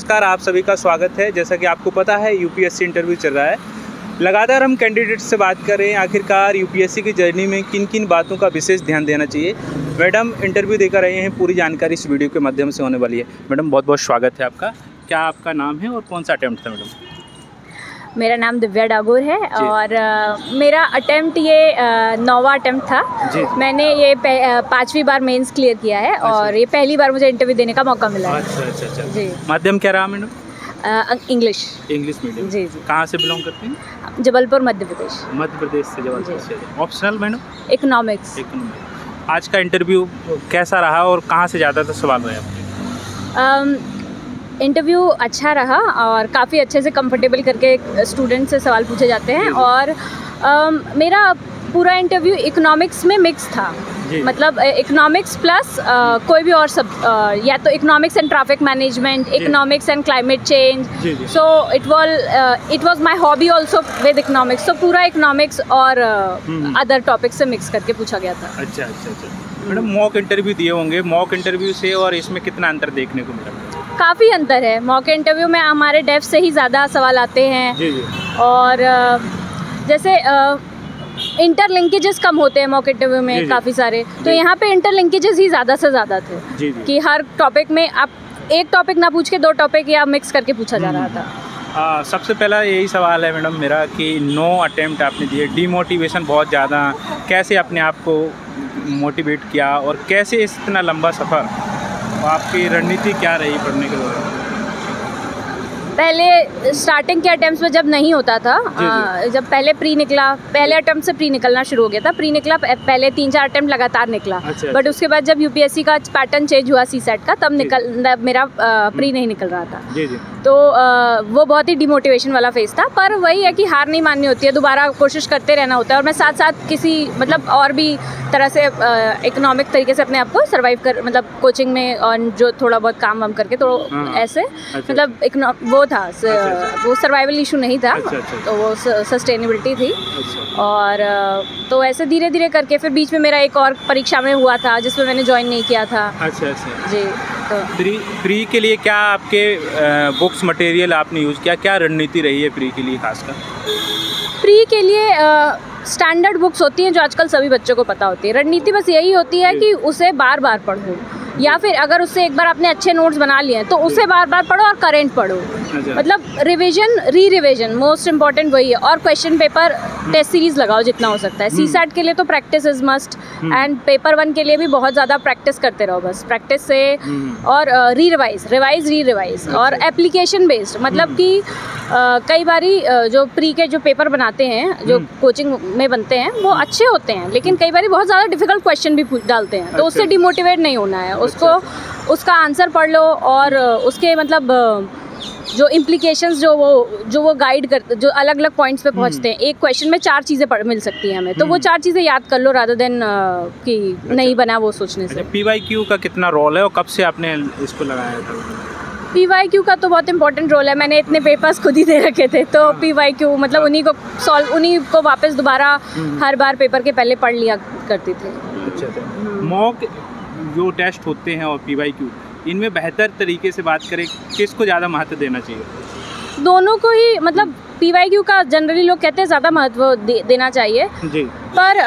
नमस्कार, आप सभी का स्वागत है। जैसा कि आपको पता है यूपीएससी इंटरव्यू चल रहा है। लगातार हम कैंडिडेट्स से बात कर रहे हैं आखिरकार यूपीएससी की जर्नी में किन किन बातों का विशेष ध्यान देना चाहिए। मैडम इंटरव्यू देकर रहे हैं, पूरी जानकारी इस वीडियो के माध्यम से होने वाली है। मैडम बहुत बहुत स्वागत है आपका। क्या आपका नाम है और कौन सा अटेम्प्ट था मैडम? मेरा नाम दिव्या डागोर है और मेरा अटेम्प्ट ये 9वां अटेम्प्ट था। मैंने ये 5वीं बार मेंस क्लियर किया है और ये पहली बार मुझे इंटरव्यू देने का मौका मिला है। अच्छा जी। माध्यम क्या रहा मैडम? English medium. जी। कहाँ से बिलोंग करते हैं? जबलपुर मध्य प्रदेश। मध्य प्रदेश से, जबलपुर से। Optional madam? इकोनॉमिक्स। आज का इंटरव्यू कैसा रहा और कहाँ से ज़्यादातर सवाल रहे आपके? इंटरव्यू अच्छा रहा और काफ़ी अच्छे से कंफर्टेबल करके स्टूडेंट से सवाल पूछे जाते हैं और मेरा पूरा इंटरव्यू इकोनॉमिक्स में मिक्स था। मतलब इकोनॉमिक्स प्लस कोई भी और सब या तो economics and traffic management, economics and climate change. So it was my hobby also with economics. तो पूरा इकोनॉमिक्स और अदर टॉपिक्स से मिक्स करके पूछा गया था। अच्छा। मैडम मॉक इंटरव्यू दिए होंगे, मॉक इंटरव्यू से और इसमें कितना अंतर देखने को मिला? काफ़ी अंतर है। मॉक इंटरव्यू में हमारे डेप्थ से ही ज़्यादा सवाल आते हैं और जैसे इंटरलिंकेजेस कम होते हैं मॉक इंटरव्यू में काफ़ी सारे। तो यहाँ पे इंटरलिंकेजेस ही ज़्यादा से ज़्यादा थे कि हर टॉपिक में आप एक टॉपिक ना पूछ के 2 टॉपिक या मिक्स करके पूछा जा रहा था। सबसे पहला यही सवाल है मैडम मेरा कि 9 अटेम्प्ट आपने दिए, डीमोटिवेशन बहुत ज़्यादा, कैसे अपने आप को मोटिवेट किया और कैसे इतना लंबा सफ़र, आपकी रणनीति क्या रही पढ़ने के दौरान? पहले स्टार्टिंग के अटेम्प्ट्स में जब नहीं होता था, जब पहले प्री निकला, पहले अटेम्प्ट से प्री निकलना शुरू हो गया था। प्री निकला, पहले 3-4 अटेम्प्ट लगातार निकला। बट उसके बाद जब यूपीएससी का पैटर्न चेंज हुआ सीसेट का, तब मेरा प्री नहीं निकल रहा था। तो वो बहुत ही डिमोटिवेशन वाला फेज था। पर वही है कि हार नहीं माननी होती है, दोबारा कोशिश करते रहना होता है। और मैं साथ साथ किसी मतलब और भी तरह से इकोनॉमिक तरीके से अपने आप को सर्वाइव कर, मतलब कोचिंग में और जो थोड़ा बहुत काम वाम करके, तो ऐसे मतलब वो था, वो सर्वाइवल इशू नहीं था। तो वो सस्टेनेबिलिटी थी। और तो ऐसे धीरे धीरे करके फिर बीच में मेरा एक और परीक्षा में हुआ था जिसमें मैंने ज्वाइन नहीं किया था। जी। तो प्री के लिए क्या आपके बुक्स मटेरियल आपने यूज़ किया? क्या रणनीति रही है प्री के लिए खासकर? प्री के लिए स्टैंडर्ड बुक्स होती हैं जो आजकल सभी बच्चों को पता होती है। रणनीति बस यही होती है कि उसे बार बार पढ़ो, या फिर अगर उससे एक बार आपने अच्छे नोट्स बना लिए हैं तो उसे बार बार पढ़ो और करंट पढ़ो। मतलब रिवीजन, रिविजन मोस्ट इंपॉर्टेंट वही है। और क्वेश्चन पेपर टेस्ट सीरीज लगाओ जितना हो सकता है। सीसैट के लिए तो practice is must and paper 1 के लिए भी बहुत ज़्यादा प्रैक्टिस करते रहो, बस प्रैक्टिस से। और रिवाइज और एप्लीकेशन बेस्ड, मतलब कि कई बारी जो प्री के जो पेपर बनाते हैं, जो कोचिंग में बनते हैं, वो अच्छे होते हैं, लेकिन कई बारी बहुत ज़्यादा डिफिकल्ट क्वेश्चन भी डालते हैं। तो उससे डिमोटिवेट नहीं होना है, उसको उसका आंसर पढ़ लो और उसके मतलब जो इम्प्लीकेशंस जो वो गाइड करते, जो अलग अलग पॉइंट्स पे पहुंचते हैं। एक क्वेश्चन में 4 चीज़ें मिल सकती हैं हमें, तो वो 4 चीज़ें याद कर लो रादर देन कि नहीं बना वो सोचने से। PYQ का कितना रोल है और कब से आपने इसको लगाया था? PYQ का तो बहुत इंपॉर्टेंट रोल है। मैंने इतने पेपर्स खुद ही दे रखे थे, तो PYQ मतलब उन्हीं को वापस दोबारा हर बार पेपर के पहले पढ़ लिया करती थी। अच्छा। मॉक जो टेस्ट होते हैं और PYQ, इनमें बेहतर तरीके से बात करें, किसको ज़्यादा महत्व देना चाहिए? दोनों को ही। मतलब PYQ का जनरली लोग कहते हैं ज़्यादा महत्व देना चाहिए जी। पर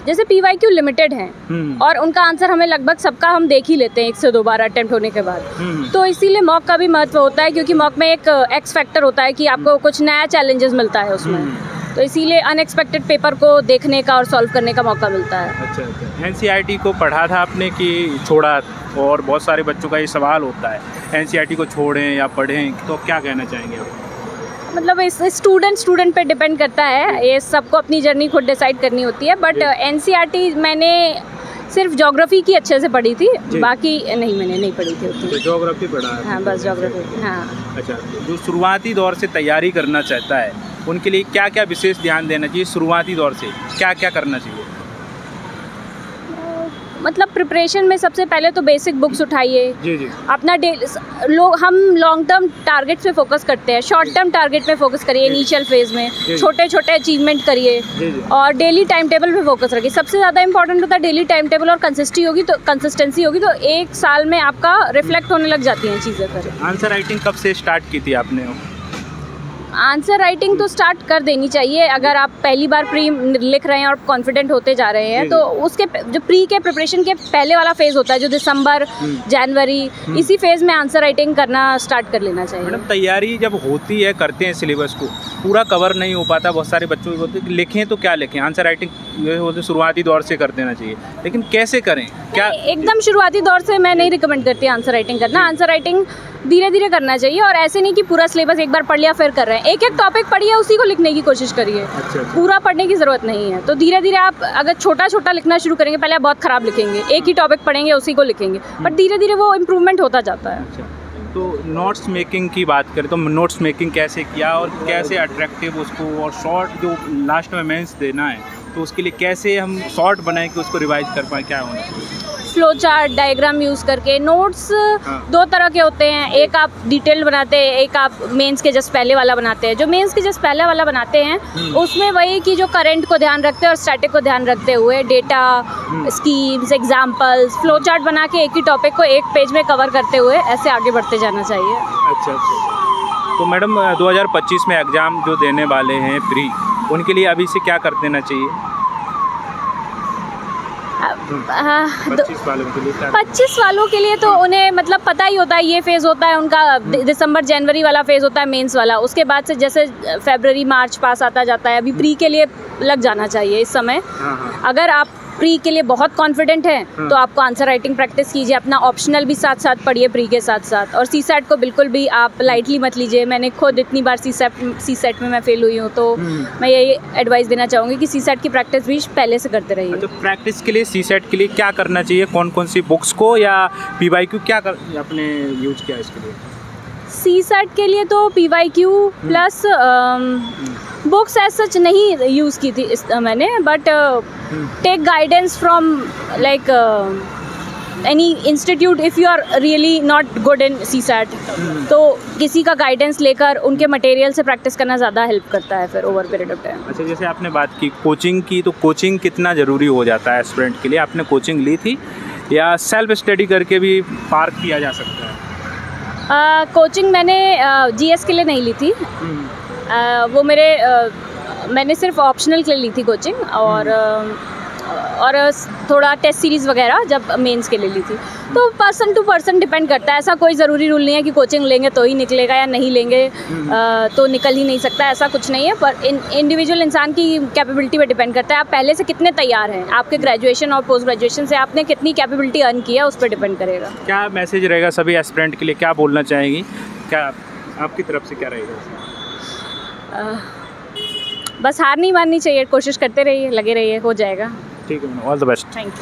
जैसे PYQ लिमिटेड हैं और उनका आंसर हमें लगभग सबका हम देख ही लेते हैं 1 से 2 बार अटेम्प्ट होने के बाद। तो इसीलिए मॉक का भी महत्व होता है, क्योंकि मॉक में एक एक्स फैक्टर होता है कि आपको कुछ नया चैलेंजेस मिलता है उसमें। तो इसीलिए अनएक्सपेक्टेड पेपर को देखने का और सॉल्व करने का मौका मिलता है। अच्छा। NCERT को पढ़ा था आपने कि छोड़ा? और बहुत सारे बच्चों का ये सवाल होता है, NCERT को छोड़ें या पढ़ें, तो क्या कहना चाहेंगे आप? मतलब इस स्टूडेंट पे डिपेंड करता है, ये सबको अपनी जर्नी खुद डिसाइड करनी होती है। बट NCERT मैंने सिर्फ ज्योग्राफी की अच्छे से पढ़ी थी, बाकी मैंने नहीं पढ़ी थी उतनी। ज्योग्राफी पढ़ा है? हाँ, बस ज्योग्राफी। हाँ। अच्छा। जो शुरुआती दौर से तैयारी करना चाहता है उनके लिए क्या क्या विशेष ध्यान देना चाहिए? शुरुआती दौर से क्या क्या करना चाहिए? मतलब प्रिपरेशन में सबसे पहले तो बेसिक बुक्स उठाइए। जी जी। अपना हम लॉन्ग टर्म टारगेट पे फोकस करते हैं, शॉर्ट टर्म टारगेट पे फोकस करिए इनिशियल फेज में, छोटे छोटे अचीवमेंट करिए और डेली टाइम टेबल पे फोकस रखिए। सबसे ज़्यादा इंपॉर्टेंट होता है डेली टाइम टेबल और कंसिस्टेंसी होगी तो एक साल में आपका रिफ्लेक्ट होने लग जाती हैं चीज़ें। फिर आंसर राइटिंग कब से स्टार्ट की थी आपने? आंसर राइटिंग तो स्टार्ट कर देनी चाहिए अगर आप पहली बार प्री लिख रहे हैं और कॉन्फिडेंट होते जा रहे हैं। तो उसके जो प्री के प्रिपरेशन के पहले वाला फेज़ होता है जो दिसंबर जनवरी, इसी फेज़ में आंसर राइटिंग करना स्टार्ट कर लेना चाहिए। मैडम तैयारी जब होती है, करते हैं सिलेबस को पूरा कवर नहीं हो पाता, बहुत सारे बच्चों को बोलते लिखें तो क्या लिखें, आंसर राइटिंग शुरुआती दौर से कर देना चाहिए, लेकिन कैसे करें? क्या एकदम शुरुआती दौर से मैं नहीं रिकमेंड करती आंसर राइटिंग करना। आंसर राइटिंग धीरे धीरे करना चाहिए और ऐसे नहीं कि पूरा सिलेबस एक बार पढ़ लिया फिर कर रहे हैं। एक एक टॉपिक पढ़िए, उसी को लिखने की कोशिश करिए। अच्छा। पूरा पढ़ने की ज़रूरत नहीं है। तो धीरे धीरे आप अगर छोटा छोटा लिखना शुरू करेंगे, पहले आप बहुत ख़राब लिखेंगे, एक ही टॉपिक पढ़ेंगे उसी को लिखेंगे, बट धीरे धीरे वो इम्प्रूवमेंट होता जाता है। अच्छा। तो नोट्स मेकिंग की बात करें तो नोट्स मेकिंग कैसे किया और कैसे अट्रैक्टिव उसको, और शॉर्ट जो लास्ट में मेंस देना है तो उसके लिए कैसे हम शॉर्ट बनाएं कि उसको रिवाइज कर पाएँ, क्या होना चाहिए? फ्लो चार्ट, डायग्राम यूज़ करके। नोट्स दो तरह के होते हैं, एक आप डिटेल्ड बनाते हैं, एक आप मेंस के जस्ट पहले वाला बनाते हैं। जो मेंस के जस्ट पहले वाला बनाते हैं उसमें वही कि जो करंट को ध्यान रखते हैं और स्टैटिक को ध्यान रखते हुए data, schemes, examples, flow chart बना के एक ही टॉपिक को एक पेज में कवर करते हुए ऐसे आगे बढ़ते जाना चाहिए। अच्छा अच्छा। तो मैडम 2025 में एग्ज़ाम जो देने वाले हैं प्री, उनके लिए अभी से क्या कर देना चाहिए? 25 वालों के लिए तो उन्हें मतलब पता ही होता है ये फेज़ होता है उनका, दिसंबर जनवरी वाला फेज़ होता है मेंस वाला। उसके बाद से जैसे फरवरी मार्च पास आता जाता है, अभी प्री के लिए लग जाना चाहिए इस समय। अगर आप प्री के लिए बहुत कॉन्फिडेंट हैं तो आपको आंसर राइटिंग प्रैक्टिस कीजिए, अपना ऑप्शनल भी साथ साथ पढ़िए प्री के साथ साथ, और सीसेट को बिल्कुल भी आप लाइटली मत लीजिए। मैंने खुद इतनी बार सीसेट में मैं फेल हुई हूँ, तो मैं यही एडवाइस देना चाहूँगी कि सीसेट की प्रैक्टिस भी पहले से करते रहिए। तो प्रैक्टिस के लिए सीसेट के लिए क्या करना चाहिए, कौन कौन सी बुक्स को या PYQ क्या आपने यूज किया इसके लिए? सीसेट के लिए तो PYQ plus books as such नहीं यूज़ की थी मैंने, but take guidance from like any institute if you are really not good in CSAT, तो किसी का गाइडेंस लेकर उनके मटेरियल से प्रैक्टिस करना ज़्यादा हेल्प करता है फिर ओवर पीरियड ऑफ टाइम। अच्छा, जैसे आपने बात की कोचिंग की, तो कोचिंग कितना ज़रूरी हो जाता है स्टूडेंट के लिए? आपने कोचिंग ली थी या सेल्फ स्टडी करके भी पार किया जा सकता है? कोचिंग मैंने GS के लिए नहीं ली थी, वो मैंने सिर्फ ऑप्शनल के लिए ली थी कोचिंग, और थोड़ा टेस्ट सीरीज़ वगैरह जब मेंस के लिए ली थी। तो पर्सन टू पर्सन डिपेंड करता है, ऐसा कोई ज़रूरी रूल नहीं है कि कोचिंग लेंगे तो ही निकलेगा या नहीं लेंगे तो निकल ही नहीं सकता, ऐसा कुछ नहीं है। पर इंडिविजुअल इंसान की कैपेबिलिटी पे डिपेंड करता है, आप पहले से कितने तैयार हैं, आपके ग्रेजुएशन और पोस्ट ग्रेजुएशन से आपने कितनी कैपेबिलिटी अर्न की है उस पर डिपेंड करेगा। क्या मैसेज रहेगा सभी एस्पिरेंट के लिए, क्या बोलना चाहेंगी, क्या आपकी तरफ से क्या रहेगा? बस हार नहीं माननी चाहिए, कोशिश करते रहिए, लगे रहिए, हो जाएगा। ठीक है, all the best. Thank you.